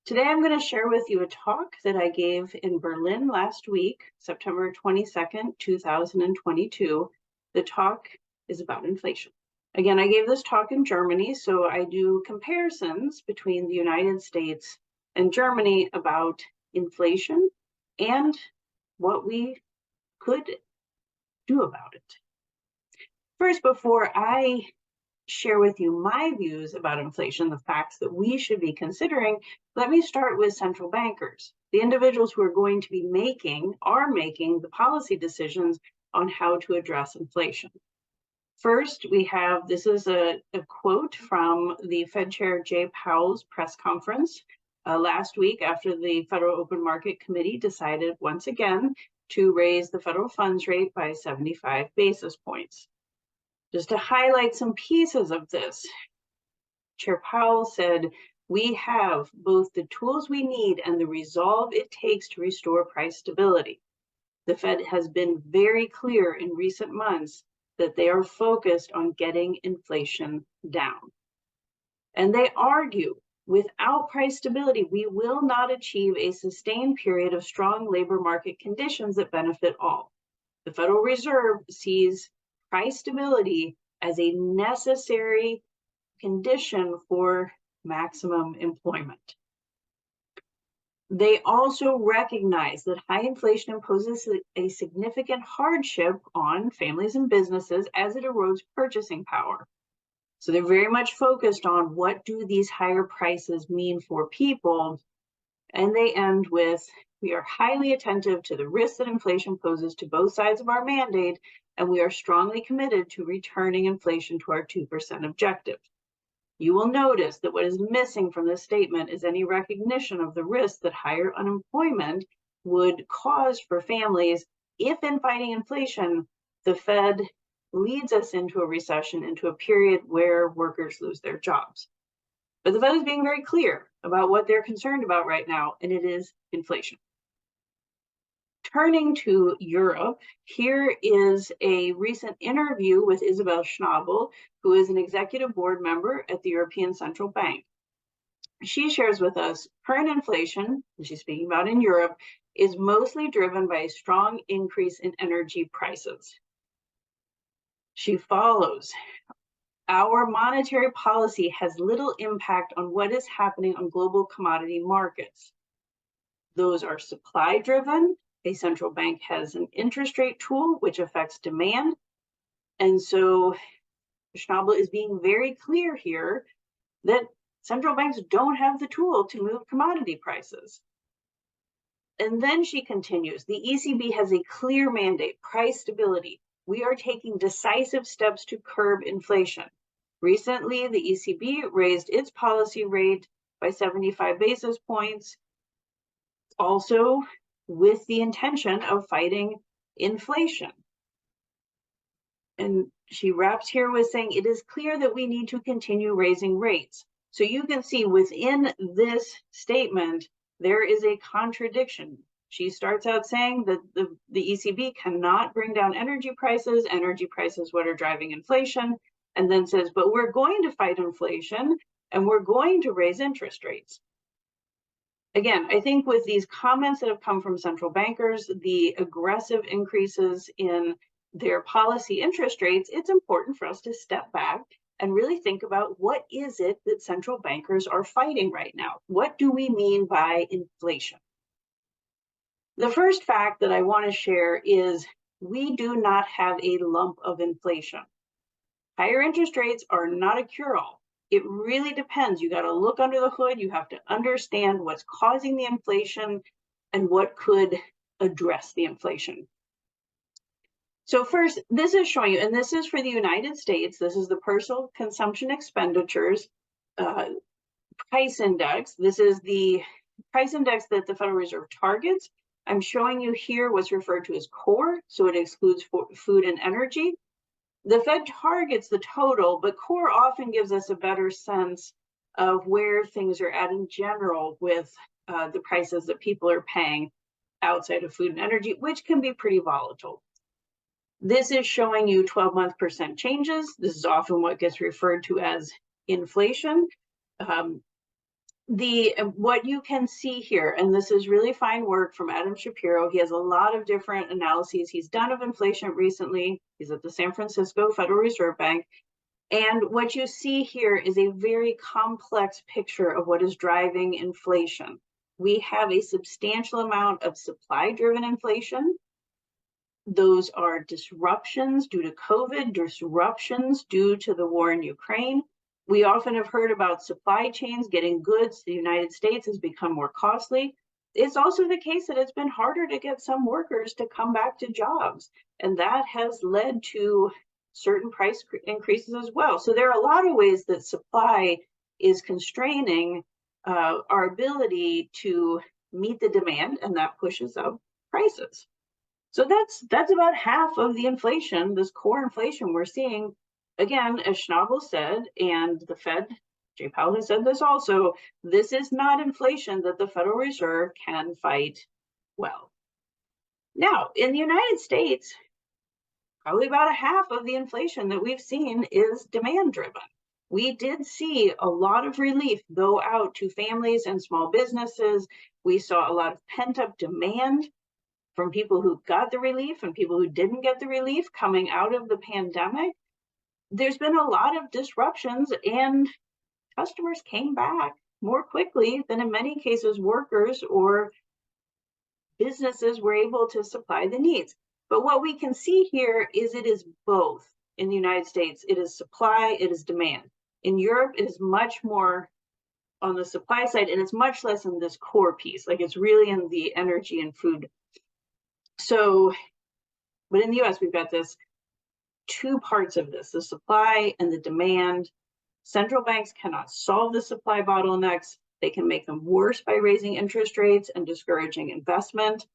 Today, I'm going to share with you a talk that I gave in Berlin last week, September 22nd, 2022. The talk is about inflation. Again, I gave this talk in Germany, so I do comparisons between the United States and Germany about inflation and what we could do about it. First, before I share with you my views about inflation, the facts that we should be considering, let me start with central bankers, the individuals who are going to be making the policy decisions on how to address inflation. First, we have, this is a quote from the Fed Chair Jay Powell's press conference last week after the Federal Open Market Committee decided once again to raise the federal funds rate by 75 basis points. Just to highlight some pieces of this, Chair Powell said, "We have both the tools we need and the resolve it takes to restore price stability. The Fed has been very clear in recent months that they are focused on getting inflation down." And they argue, without price stability, we will not achieve a sustained period of strong labor market conditions that benefit all. The Federal Reserve sees price stability as a necessary condition for maximum employment. They also recognize that high inflation imposes a significant hardship on families and businesses as it erodes purchasing power. So they're very much focused on what do these higher prices mean for people. And they end with, "We are highly attentive to the risks that inflation poses to both sides of our mandate, and we are strongly committed to returning inflation to our 2% objective." You will notice that what is missing from this statement is any recognition of the risk that higher unemployment would cause for families if, in fighting inflation, the Fed leads us into a recession, into a period where workers lose their jobs. But the Fed is being very clear about what they're concerned about right now, and it is inflation. Turning to Europe, here is a recent interview with Isabel Schnabel, who is an executive board member at the European Central Bank. She shares with us current inflation, and she's speaking about in Europe, is mostly driven by a strong increase in energy prices. She follows, "Our monetary policy has little impact on what is happening on global commodity markets. Those are supply driven. A central bank has an interest rate tool which affects demand." And so Schnabel is being very clear here that central banks don't have the tool to move commodity prices. And then she continues, "The ECB has a clear mandate, price stability. We are taking decisive steps to curb inflation. Recently, the ECB raised its policy rate by 75 basis points, also with the intention of fighting inflation." And she wraps here with saying, "It is clear that we need to continue raising rates." So you can see within this statement, there is a contradiction. She starts out saying that the ECB cannot bring down energy prices what are driving inflation, and then says, "But we're going to fight inflation and we're going to raise interest rates." Again, I think with these comments that have come from central bankers, the aggressive increases in their policy interest rates, it's important for us to step back and really think about what is it that central bankers are fighting right now? What do we mean by inflation? The first fact that I want to share is we do not have a lump of inflation. Higher interest rates are not a cure-all. It really depends. You got to look under the hood. You have to understand what's causing the inflation and what could address the inflation. So first, this is showing you, and this is for the United States, this is the personal consumption expenditures price index. This is the price index that the Federal Reserve targets. I'm showing you here what's referred to as core, so it excludes food and energy. The Fed targets the total, but core often gives us a better sense of where things are at in general with the prices that people are paying outside of food and energy, which can be pretty volatile. This is showing you 12-month percent changes. This is often what gets referred to as inflation. What you can see here, and this is really fine work from Adam Shapiro. He has a lot of different analyses he's done of inflation recently. He's at the San Francisco Federal Reserve Bank. And what you see here is a very complex picture of what is driving inflation. We have a substantial amount of supply-driven inflation. Those are disruptions due to COVID, disruptions due to the war in Ukraine. We often have heard about supply chains getting goods to the United States has become more costly. It's also the case that it's been harder to get some workers to come back to jobs, and that has led to certain price increases as well. So there are a lot of ways that supply is constraining our ability to meet the demand, and that pushes up prices. So that's about half of the inflation, this core inflation we're seeing. Again, as Schnabel said, and the Fed, Jay Powell has said this also, this is not inflation that the Federal Reserve can fight well. Now, in the United States, probably about a half of the inflation that we've seen is demand driven. We did see a lot of relief go out to families and small businesses. We saw a lot of pent up demand from people who got the relief and people who didn't get the relief coming out of the pandemic. There's been a lot of disruptions, and customers came back more quickly than in many cases workers or businesses were able to supply the needs. But what we can see here is it is both. In the United States, it is supply, it is demand. In Europe, it is much more on the supply side, and it's much less in this core piece. Like, it's really in the energy and food. So, but in the US, we've got this two parts of this, the supply and the demand. Central banks cannot solve the supply bottlenecks. They can make them worse by raising interest rates and discouraging investment.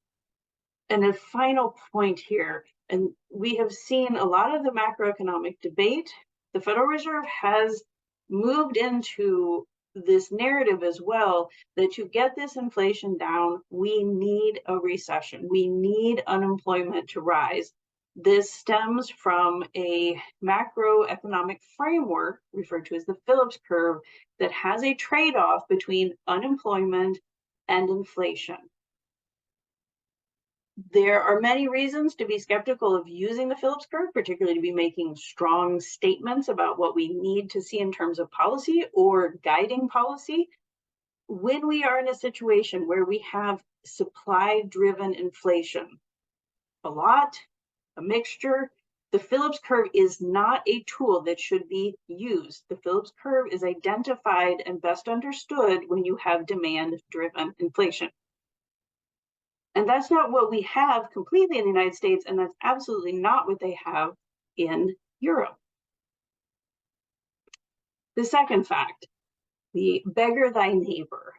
And a final point here, and we have seen a lot of the macroeconomic debate. The Federal Reserve has moved into this narrative as well, that to get this inflation down, we need a recession. We need unemployment to rise. This stems from a macroeconomic framework referred to as the Phillips curve that has a trade-off between unemployment and inflation. There are many reasons to be skeptical of using the Phillips curve, particularly to be making strong statements about what we need to see in terms of policy or guiding policy. When we are in a situation where we have supply-driven inflation, a lot, a mixture, the Phillips curve is not a tool that should be used. The Phillips curve is identified and best understood when you have demand-driven inflation. And that's not what we have completely in the United States, and that's absolutely not what they have in Europe. The second fact, the beggar thy neighbor.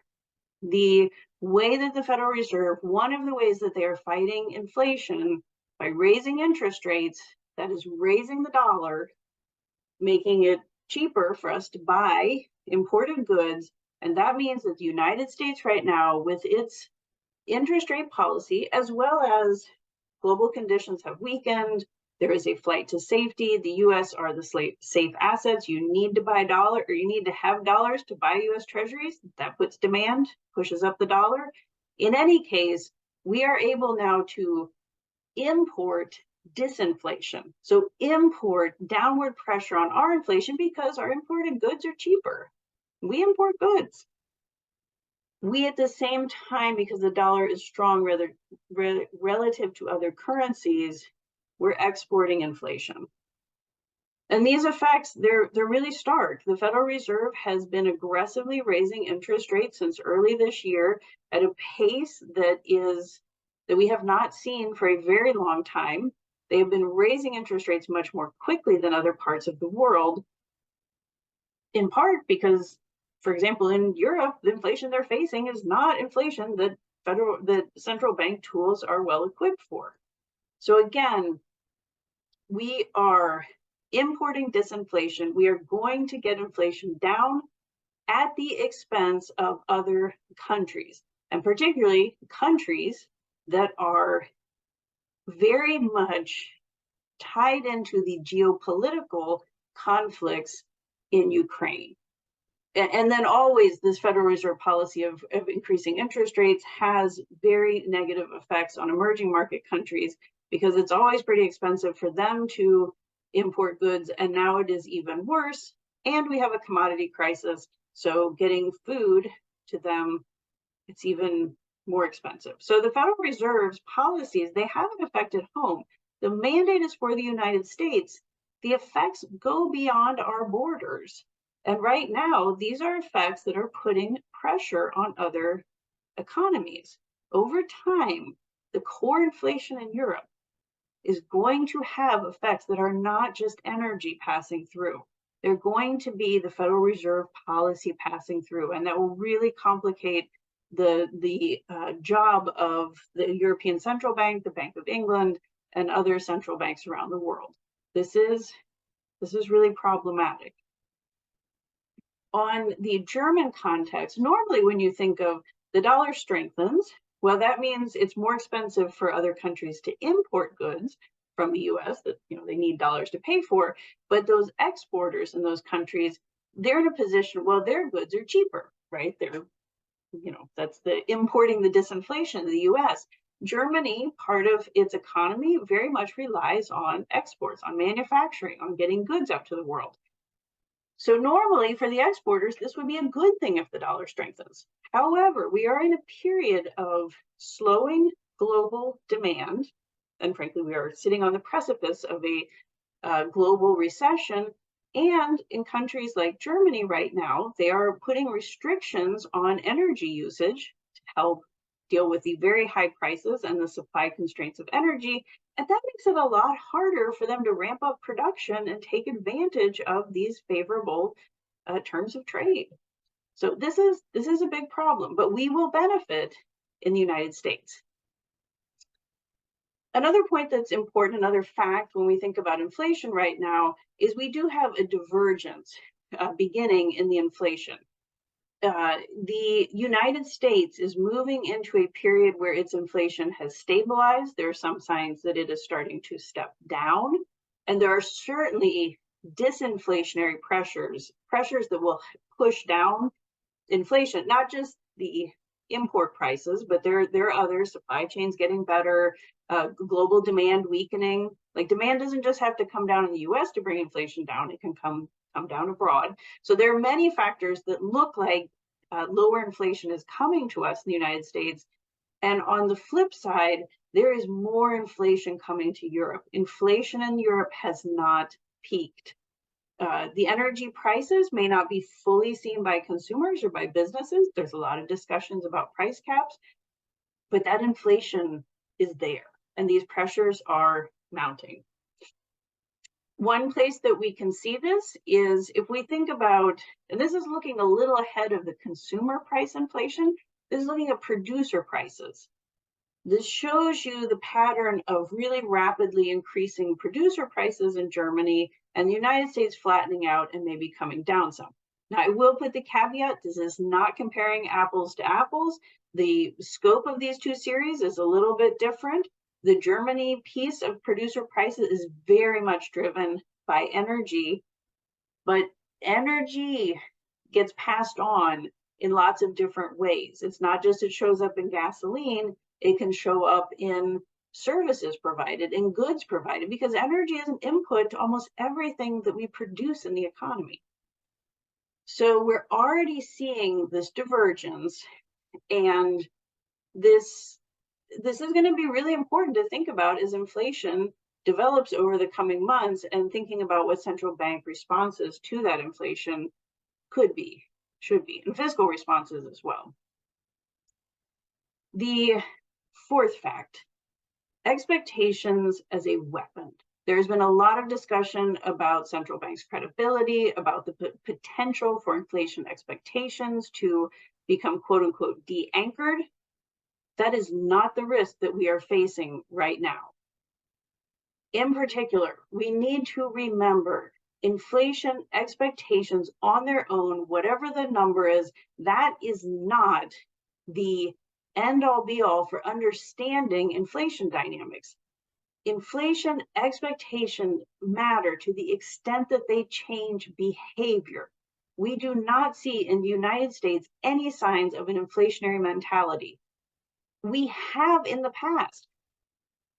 The way that the Federal Reserve, one of the ways that they are fighting inflation by raising interest rates, that is raising the dollar, making it cheaper for us to buy imported goods. And that means that the United States right now, with its interest rate policy, as well as global conditions have weakened, there is a flight to safety. The US are the safe assets. You need to buy dollar, or you need to have dollars to buy US treasuries. That puts demand, pushes up the dollar. In any case, we are able now to import disinflation. So import downward pressure on our inflation because our imported goods are cheaper. We import goods. We, at the same time, because the dollar is strong relative to other currencies, we're exporting inflation. And these effects, they're really stark. The Federal Reserve has been aggressively raising interest rates since early this year at a pace that we have not seen for a very long time. They have been raising interest rates much more quickly than other parts of the world, in part because, for example, in Europe, the inflation they're facing is not inflation that central bank tools are well equipped for. So again, we are importing disinflation. We are going to get inflation down at the expense of other countries, and particularly countries that are very much tied into the geopolitical conflicts in Ukraine. And then always this Federal Reserve policy of increasing interest rates has very negative effects on emerging market countries, because it's always pretty expensive for them to import goods, and now it is even worse. And we have a commodity crisis, so getting food to them, it's even more expensive. So the Federal Reserve's policies, they haven't affected home. The mandate is for the United States. The effects go beyond our borders. And right now, these are effects that are putting pressure on other economies. Over time, the core inflation in Europe is going to have effects that are not just energy passing through. They're going to be the Federal Reserve policy passing through, and that will really complicate the job of the European Central Bank, the Bank of England, and other central banks around the world. This is really problematic. On the German context, normally when you think of the dollar strengthens, well, that means it's more expensive for other countries to import goods from the US that they need dollars to pay for. But those exporters in those countries, they're in a position, well, their goods are cheaper, right? They're, that's the importing the disinflation of the US. Germany, part of its economy, very much relies on exports, on manufacturing, on getting goods out to the world. So normally for the exporters, this would be a good thing if the dollar strengthens. However, we are in a period of slowing global demand, and frankly, we are sitting on the precipice of a global recession. And in countries like Germany right now, they are putting restrictions on energy usage to help deal with the very high prices and the supply constraints of energy. And that makes it a lot harder for them to ramp up production and take advantage of these favorable terms of trade. So this is a big problem, but we will benefit in the United States. Another point that's important, another fact when we think about inflation right now, is we do have a divergence beginning in the inflation. The United States is moving into a period where its inflation has stabilized. There are some signs that it is starting to step down, and there are certainly disinflationary pressures that will push down inflation, not just the import prices, but there are other supply chains getting better, global demand weakening. Like, demand doesn't just have to come down in the US to bring inflation down, it can come down abroad. So there are many factors that look like lower inflation is coming to us in the United States. And on the flip side, there is more inflation coming to Europe. Inflation in Europe has not peaked. The energy prices may not be fully seen by consumers or by businesses. There's a lot of discussions about price caps, but that inflation is there, and these pressures are mounting. One place that we can see this is if we think about, and this is looking a little ahead of the consumer price inflation, this is looking at producer prices. This shows you the pattern of really rapidly increasing producer prices in Germany and the United States flattening out and maybe coming down some. Now, I will put the caveat, this is not comparing apples to apples. The scope of these two series is a little bit different. The Germany piece of producer prices is very much driven by energy, but energy gets passed on in lots of different ways. It's not just it shows up in gasoline, it can show up in services provided, in goods provided, because energy is an input to almost everything that we produce in the economy. So we're already seeing this divergence, and this is going to be really important to think about as inflation develops over the coming months, and thinking about what central bank responses to that inflation could be, should be, and fiscal responses as well. The fourth fact, expectations as a weapon. There's been a lot of discussion about central banks' credibility, about the potential for inflation expectations to become quote unquote de-anchored. That is not the risk that we are facing right now. In particular, we need to remember inflation expectations on their own, whatever the number is, that is not the end all be all for understanding inflation dynamics. Inflation expectations matter to the extent that they change behavior. we do not see in the United States any signs of an inflationary mentality. We have in the past.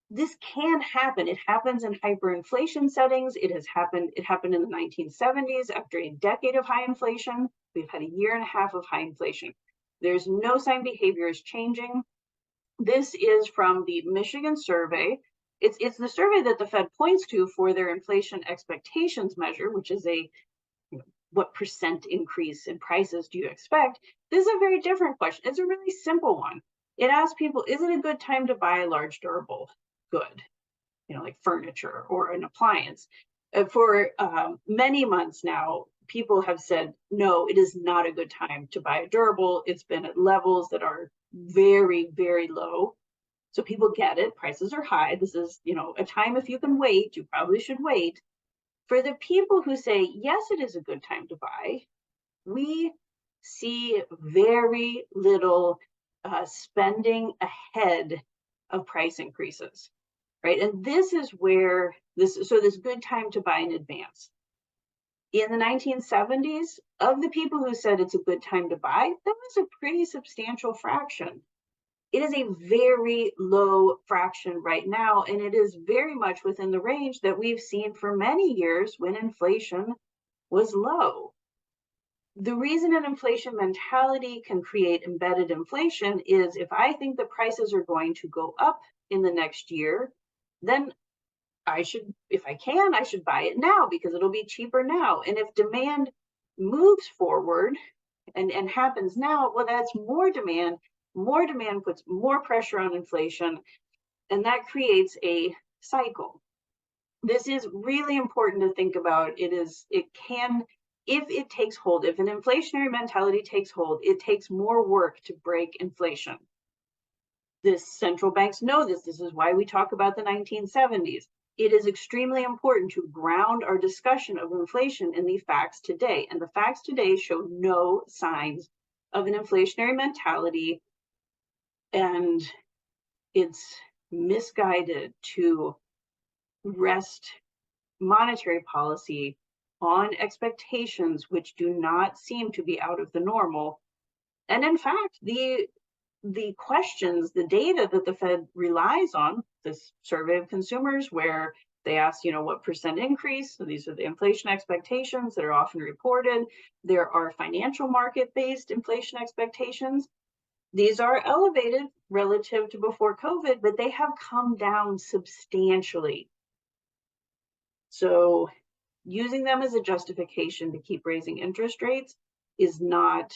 This can happen. It happens in hyperinflation settings. It happened in the 1970s after a decade of high inflation. We've had a year and a half of high inflation. There's no sign behavior is changing. This is from the Michigan survey. It's the survey that the Fed points to for their inflation expectations measure, which is what percent increase in prices do you expect? This is a very different question. It's a really simple one. It asks people, is it a good time to buy a large durable good, like furniture or an appliance? For many months now, people have said, no, it is not a good time to buy a durable. It's been at levels that are very, very low. So people get it. Prices are high. This is, a time if you can wait, you probably should wait. For the people who say, yes, it is a good time to buy, we see very little spending ahead of price increases, right? And this is where this good time to buy in advance. In the 1970s, of the people who said it's a good time to buy, that was a pretty substantial fraction. It is a very low fraction right now, and it is very much within the range that we've seen for many years when inflation was low. The reason an inflation mentality can create embedded inflation is if I think the prices are going to go up in the next year, then I should buy it now because it'll be cheaper now. And if demand moves forward and happens now, well, that's more demand. More demand puts more pressure on inflation, and that creates a cycle. This is really important to think about. If it takes hold, if an inflationary mentality takes hold, it takes more work to break inflation. Central banks know this. This is why we talk about the 1970s. It is extremely important to ground our discussion of inflation in the facts today. And the facts today show no signs of an inflationary mentality. And it's misguided to rest monetary policy on expectations which do not seem to be out of the normal. And in fact, the questions, the data that the Fed relies on, this survey of consumers where they ask, what percent increase? So these are the inflation expectations that are often reported. There are financial market-based inflation expectations. These are elevated relative to before COVID, but they have come down substantially. So using them as a justification to keep raising interest rates is not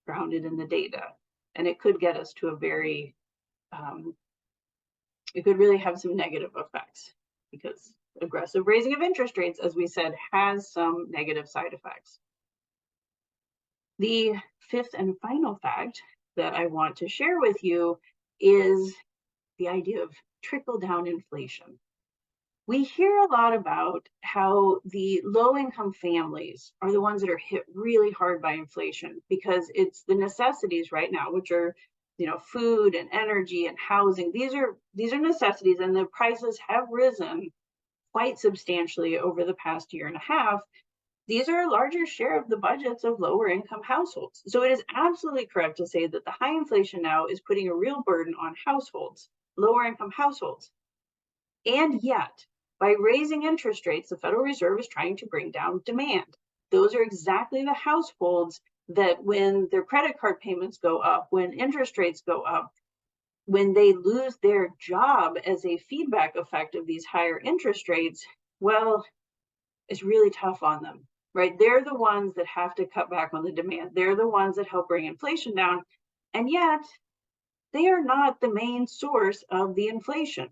grounded in the data. And it could get us to it could really have some negative effects because aggressive raising of interest rates, as we said, has some negative side effects. The fifth and final fact that I want to share with you is the idea of trickle-down inflation. We hear a lot about how the low-income families are the ones that are hit really hard by inflation because it's the necessities right now, which are, food and energy and housing. These are necessities, and the prices have risen quite substantially over the past year and a half. These are a larger share of the budgets of lower income households. So it is absolutely correct to say that the high inflation now is putting a real burden on households, lower income households. And yet, by raising interest rates, the Federal Reserve is trying to bring down demand. Those are exactly the households that when their credit card payments go up, when interest rates go up, when they lose their job as a feedback effect of these higher interest rates, well, it's really tough on them. Right? They're the ones that have to cut back on the demand. They're the ones that help bring inflation down. And yet, they are not the main source of the inflation.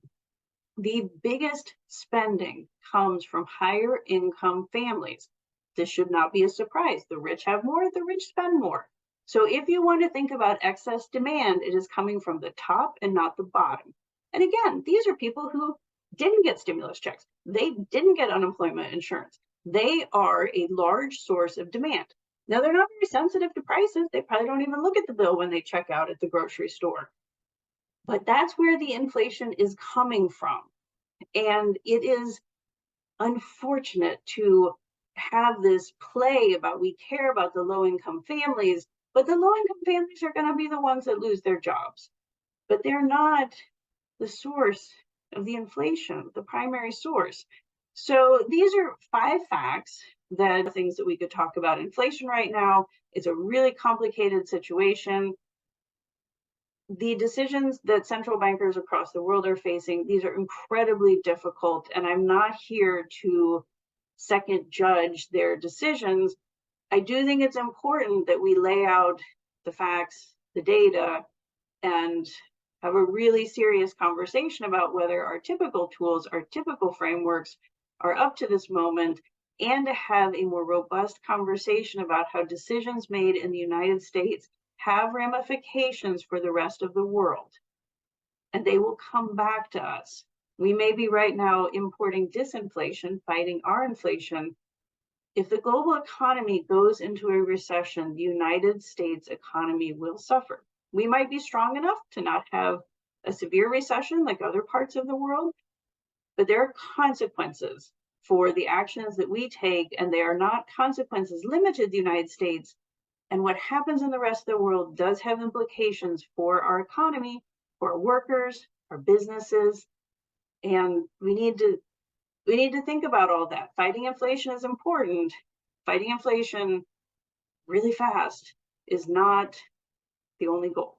The biggest spending comes from higher income families. This should not be a surprise. The rich have more, the rich spend more. So if you want to think about excess demand, it is coming from the top and not the bottom. And again, these are people who didn't get stimulus checks. They didn't get unemployment insurance. They are a large source of demand. Now, they're not very sensitive to prices. They probably don't even look at the bill when they check out at the grocery store. But that's where the inflation is coming from. And it is unfortunate to have this play about we care about the low-income families, but the low-income families are going to be the ones that lose their jobs. But they're not the source of the inflation, the primary source. So these are 5 facts that things that we could talk about. Inflation right now is a really complicated situation. The decisions that central bankers across the world are facing, these are incredibly difficult, and I'm not here to second judge their decisions. I do think it's important that we lay out the facts, the data, and have a really serious conversation about whether our typical tools, our typical frameworks are up to this moment, and to have a more robust conversation about how decisions made in the United States have ramifications for the rest of the world, and they will come back to us. We may be right now importing disinflation, fighting our inflation. If the global economy goes into a recession, the United States economy will suffer. We might be strong enough to not have a severe recession like other parts of the world, but there are consequences for the actions that we take, and they are not consequences limited to the United States. And what happens in the rest of the world does have implications for our economy, for our workers, our businesses, and we need to think about all that. Fighting inflation is important. Fighting inflation really fast is not the only goal.